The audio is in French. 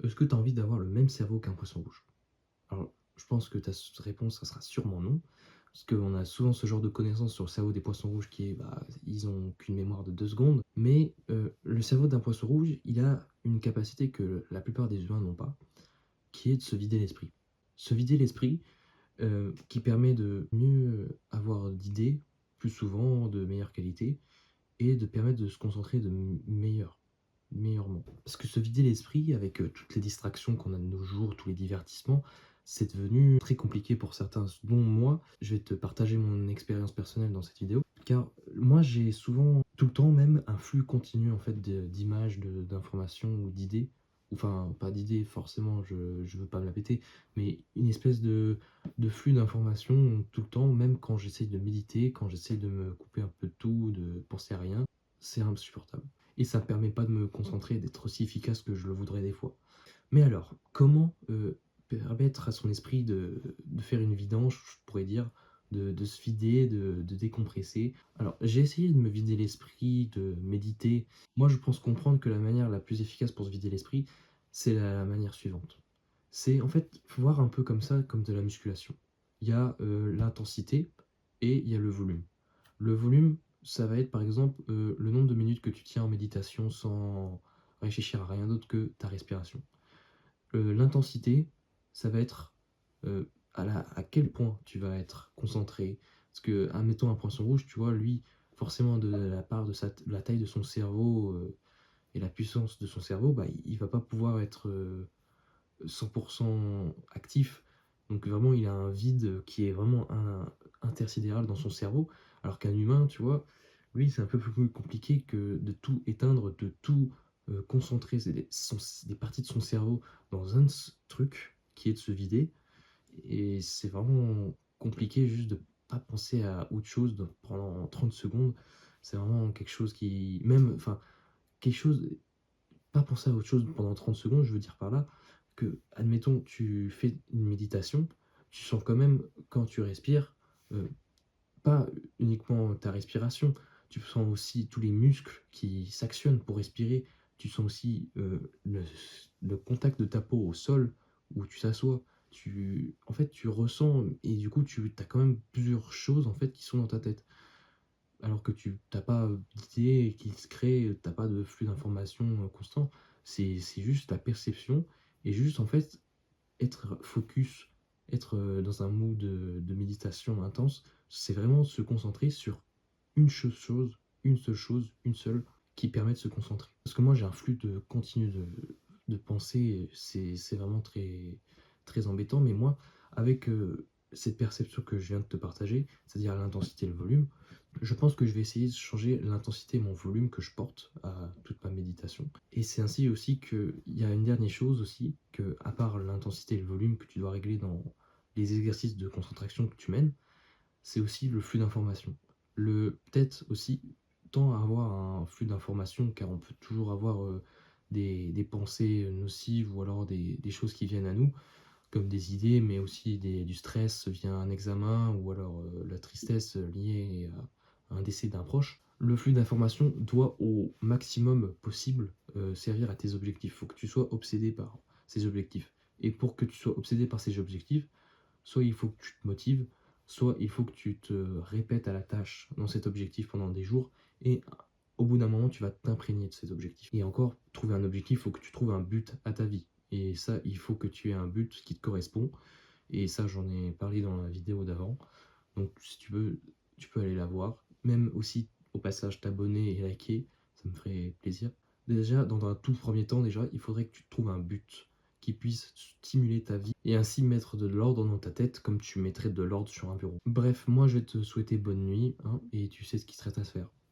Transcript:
Est-ce que tu as envie d'avoir le même cerveau qu'un poisson rouge? Alors, je pense que ta réponse, ça sera sûrement non, parce qu'on a souvent ce genre de connaissances sur le cerveau des poissons rouges qui est, bah, ils ont qu'une mémoire de 2 secondes. Mais, le cerveau d'un poisson rouge, il a une capacité que la plupart des humains n'ont pas, qui est de se vider l'esprit. Se vider l'esprit, qui permet de mieux avoir d'idées, plus souvent, de meilleure qualité et de permettre de se concentrer de meilleurement. Parce que se vider l'esprit avec, toutes les distractions qu'on a de nos jours, tous les divertissements, c'est devenu très compliqué pour certains, dont moi. Je vais te partager mon expérience personnelle dans cette vidéo, car moi j'ai souvent, tout le temps même, un flux continu en fait d'images, d'informations ou d'idées. Enfin, pas d'idées forcément, je veux pas me la péter, mais une espèce de flux d'informations tout le temps, même quand j'essaye de méditer, quand j'essaye de me couper un peu de tout, de penser à rien, c'est insupportable et ça me permet pas de me concentrer, d'être aussi efficace que je le voudrais des fois. Mais alors, comment, permettre à son esprit de faire une vidange, je pourrais dire, de se vider, de décompresser? Alors, j'ai essayé de me vider l'esprit, de méditer. Moi, je pense comprendre que la manière la plus efficace pour se vider l'esprit, c'est la manière suivante. C'est en fait, faut voir un peu comme ça, comme de la musculation. Il y a, l'intensité et il y a le volume. Le volume, ça va être par exemple, le nombre de minutes que tu tiens en méditation sans réfléchir à rien d'autre que ta respiration. L'intensité, ça va être, à quel point tu vas être concentré. Parce que, admettons un poisson rouge, tu vois, lui, forcément de la part de la taille de son cerveau, et la puissance de son cerveau, bah, il va pas pouvoir être, 100 actif. Donc vraiment, il a un vide qui est vraiment intersidéral dans son cerveau. Alors qu'un humain, tu vois, lui, c'est un peu plus compliqué que de tout éteindre, de tout, concentrer des parties de son cerveau dans un truc qui est de se vider. Et c'est vraiment compliqué juste de pas penser à autre chose pendant 30 secondes. C'est vraiment quelque chose qui, même, enfin, quelque chose, pas penser à autre chose pendant 30 secondes, je veux dire par là que, admettons, tu fais une méditation, tu sens quand même, quand tu respires, heu, pas uniquement ta respiration, tu sens aussi tous les muscles qui s'actionnent pour respirer. Tu sens aussi, le contact de ta peau au sol où tu t'assois. En fait, tu ressens et du coup, tu as quand même plusieurs choses, en fait, qui sont dans ta tête. Alors que tu as pas d'idées qui se créent, tu pas de flux d'informations, constant. C'est juste ta perception et juste, en fait, être focus, être, dans un mood, de méditation intense, c'est vraiment se concentrer sur une seule chose, une seule, qui permet de se concentrer. Parce que moi, j'ai un flux de continu de pensées, c'est vraiment très très embêtant, mais moi, avec, cette perception que je viens de te partager, c'est-à-dire l'intensité et le volume, je pense que je vais essayer de changer l'intensité et mon volume que je porte à toute ma méditation. Et c'est ainsi aussi qu'il y a une dernière chose aussi, que à part l'intensité et le volume que tu dois régler dans les exercices de concentration que tu mènes, c'est aussi le flux d'informations. Peut-être aussi, tant à avoir un flux d'informations, car on peut toujours avoir, des pensées nocives ou alors des choses qui viennent à nous, comme des idées, mais aussi du stress via un examen ou alors, la tristesse liée à un décès d'un proche. Le flux d'informations doit au maximum possible, servir à tes objectifs. Il faut que tu sois obsédé par ces objectifs et pour que tu sois obsédé par ces objectifs, soit il faut que tu te motives, soit il faut que tu te répètes à la tâche dans cet objectif pendant des jours et au bout d'un moment, tu vas t'imprégner de ces objectifs. Et encore, trouver un objectif, il faut que tu trouves un but à ta vie. Et ça, il faut que tu aies un but qui te correspond. Et ça, j'en ai parlé dans la vidéo d'avant. Donc, si tu veux, tu peux aller la voir. Même aussi, au passage, t'abonner et liker, ça me ferait plaisir. Déjà, dans un tout premier temps, déjà, il faudrait que tu trouves un but qui puisse stimuler ta vie et ainsi mettre de l'ordre dans ta tête comme tu mettrais de l'ordre sur un bureau. Bref, moi je vais te souhaiter bonne nuit hein, et tu sais ce qui serait à se faire.